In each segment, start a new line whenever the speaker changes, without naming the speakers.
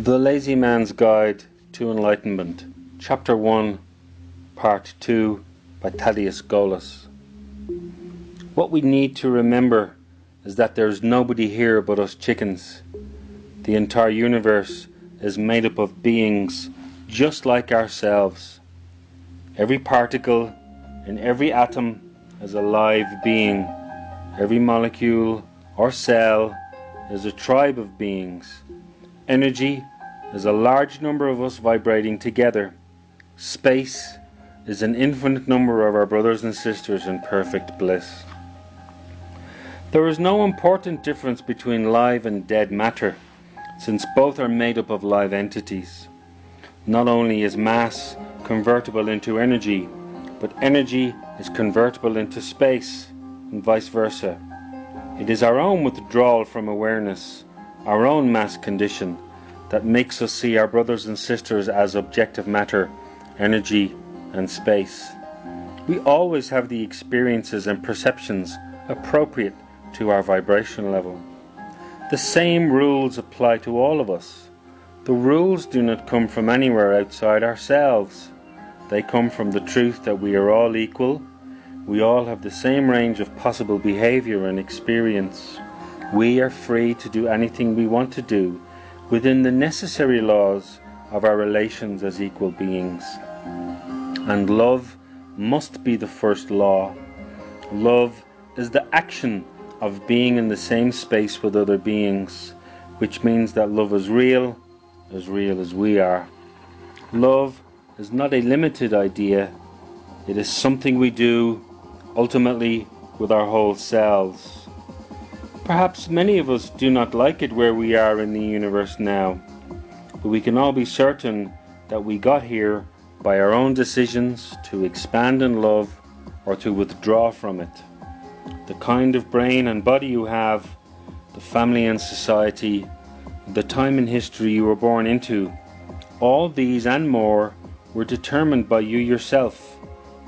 The Lazy Man's Guide to Enlightenment, Chapter 1, Part 2, by Thaddeus Golas. What we need to remember is that there is nobody here but us chickens. The entire universe is made up of beings just like ourselves. Every particle in every atom is a live being. Every molecule or cell is a tribe of beings. Energy is a large number of us vibrating together. Space is an infinite number of our brothers and sisters in perfect bliss. There is no important difference between live and dead matter, since both are made up of live entities. Not only is mass convertible into energy, but energy is convertible into space, and vice versa. It is our own withdrawal from awareness, our own mass condition, that makes us see our brothers and sisters as objective matter, energy and space. We always have the experiences and perceptions appropriate to our vibration level. The same rules apply to all of us. The rules do not come from anywhere outside ourselves. They come from the truth that we are all equal. We all have the same range of possible behavior and experience. We are free to do anything we want to do within the necessary laws of our relations as equal beings. And love must be the first law. Love is the action of being in the same space with other beings, which means that love is real as we are. Love is not a limited idea. It is something we do, ultimately, with our whole selves. Perhaps many of us do not like it where we are in the universe now, but we can all be certain that we got here by our own decisions to expand in love or to withdraw from it. The kind of brain and body you have, the family and society, the time in history you were born into, all these and more were determined by you yourself,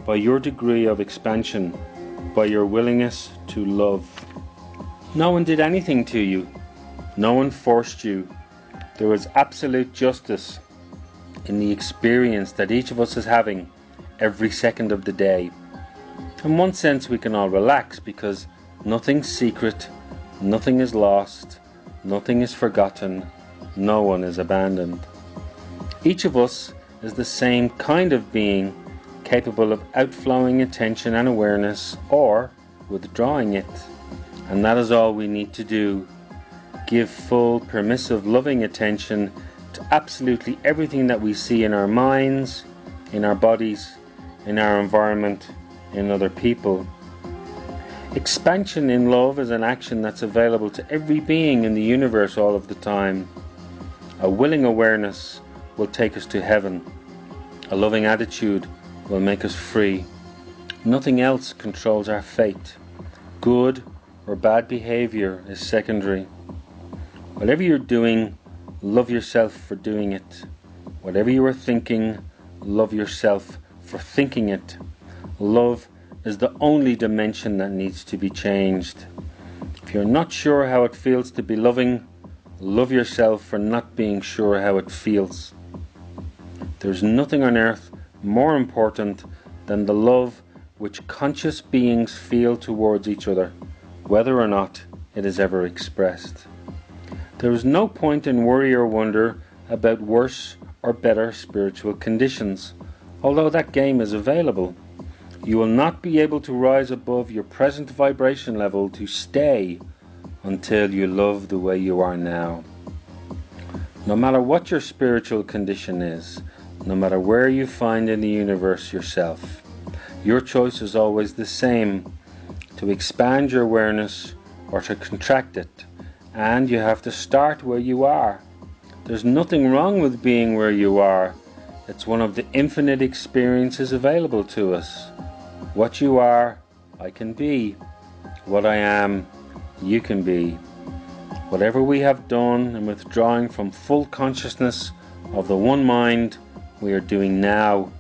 by your degree of expansion, by your willingness to love. No one did anything to you. No one forced you. There was absolute justice in the experience that each of us is having every second of the day. In one sense, we can all relax because nothing's secret, nothing is lost, nothing is forgotten, no one is abandoned. Each of us is the same kind of being, capable of outflowing attention and awareness or withdrawing it. And that is all we need to do. Give full, permissive, loving attention to absolutely everything that we see in our minds, in our bodies, in our environment, in other people. Expansion in love is an action that's available to every being in the universe all of the time. A willing awareness will take us to heaven. A loving attitude will make us free. Nothing else controls our fate. Good or bad behavior is secondary. Whatever you're doing, love yourself for doing it. Whatever you are thinking, love yourself for thinking it. Love is the only dimension that needs to be changed. If you're not sure how it feels to be loving, love yourself for not being sure how it feels. There's nothing on earth more important than the love which conscious beings feel towards each other, whether or not it is ever expressed. There is no point in worry or wonder about worse or better spiritual conditions, although that game is available. You will not be able to rise above your present vibration level to stay until you love the way you are now. No matter what your spiritual condition is, no matter where you find in the universe yourself, your choice is always the same: to expand your awareness or to contract it, and you have to start where you are. There's nothing wrong with being where you are. It's one of the infinite experiences available to us. What you are, I can be. What I am, you can be. Whatever we have done in withdrawing from full consciousness of the one mind, we are doing now.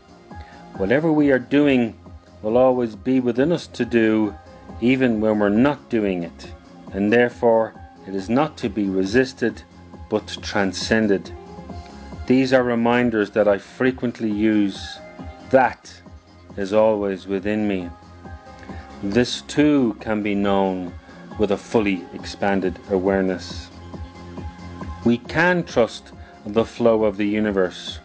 Whatever we are doing will always be within us to do, even when we're not doing it, and therefore it is not to be resisted but transcended. These are reminders that I frequently use. That is always within me. This too can be known with a fully expanded awareness. We can trust the flow of the universe.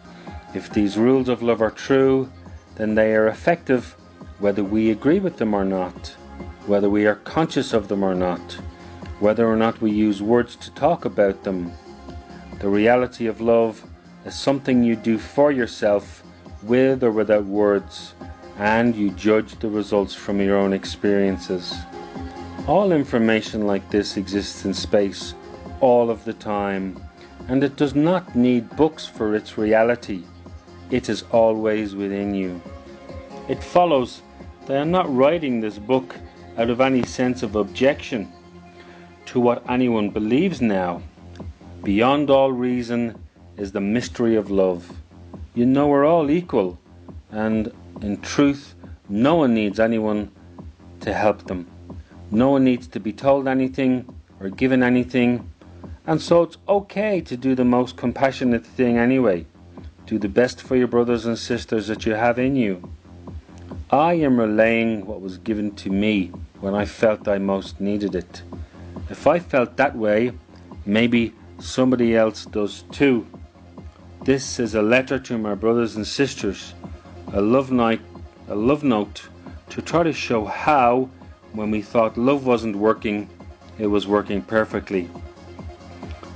If these rules of love are true, then they are effective whether we agree with them or not, whether we are conscious of them or not, whether or not we use words to talk about them. The reality of love is something you do for yourself, with or without words, and you judge the results from your own experiences. All information like this exists in space all of the time, and it does not need books for its reality. It is always within you. It follows that I am not writing this book out of any sense of objection to what anyone believes now. Beyond all reason is the mystery of love. You know, we're all equal, and in truth, no one needs anyone to help them. No one needs to be told anything or given anything, and so it's okay to do the most compassionate thing anyway. Do the best for your brothers and sisters that you have in you. I am relaying what was given to me when I felt I most needed it. If I felt that way, maybe somebody else does too. This is a letter to my brothers and sisters, a love note to try to show how, when we thought love wasn't working, it was working perfectly.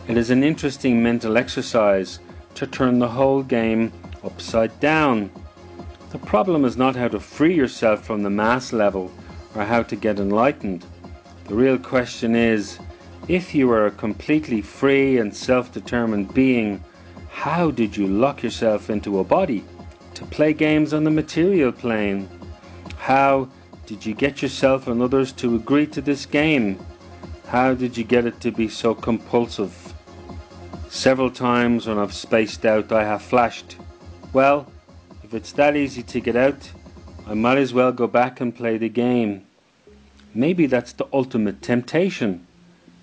It is an interesting mental exercise to turn the whole game upside down. The problem is not how to free yourself from the mass level or how to get enlightened. The real question is, if you are a completely free and self-determined being, how did you lock yourself into a body to play games on the material plane? How did you get yourself and others to agree to this game? How did you get it to be so compulsive? Several times when I've spaced out, I have flashed, well, if it's that easy to get out, I might as well go back and play the game. Maybe that's the ultimate temptation,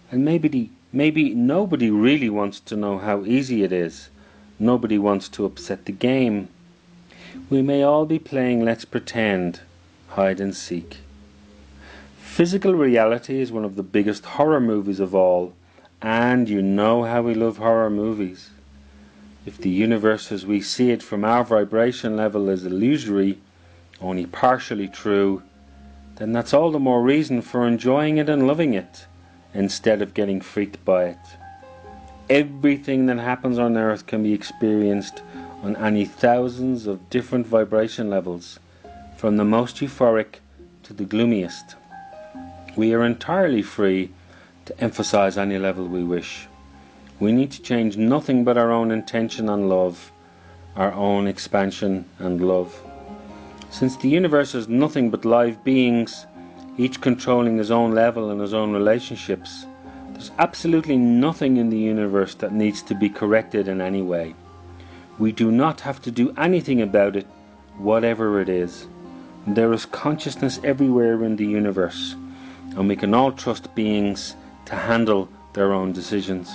and maybe nobody really wants to know how easy it is. Nobody wants to upset the game. We may all be playing let's pretend, hide and seek. Physical reality is one of the biggest horror movies of all, and you know how we love horror movies. If the universe as we see it from our vibration level is illusory, only partially true, then that's all the more reason for enjoying it and loving it, instead of getting freaked by it. Everything that happens on Earth can be experienced on any thousands of different vibration levels, from the most euphoric to the gloomiest. We are entirely free to emphasize any level we wish. We need to change nothing but our own intention and love, our own expansion and love. Since the universe is nothing but live beings, each controlling his own level and his own relationships, there's absolutely nothing in the universe that needs to be corrected in any way. We do not have to do anything about it, whatever it is. There is consciousness everywhere in the universe, and we can all trust beings to handle their own decisions.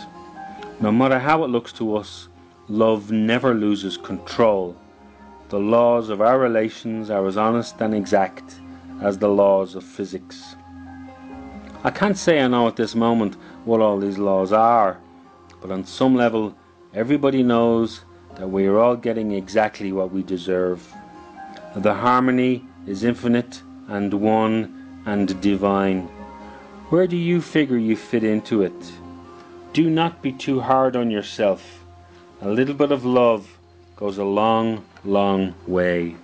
No matter how it looks to us, love never loses control. The laws of our relations are as honest and exact as the laws of physics. I can't say I know at this moment what all these laws are, but on some level everybody knows that we are all getting exactly what we deserve. The harmony is infinite and one and divine. Where do you figure you fit into it? Do not be too hard on yourself. A little bit of love goes a long, long way.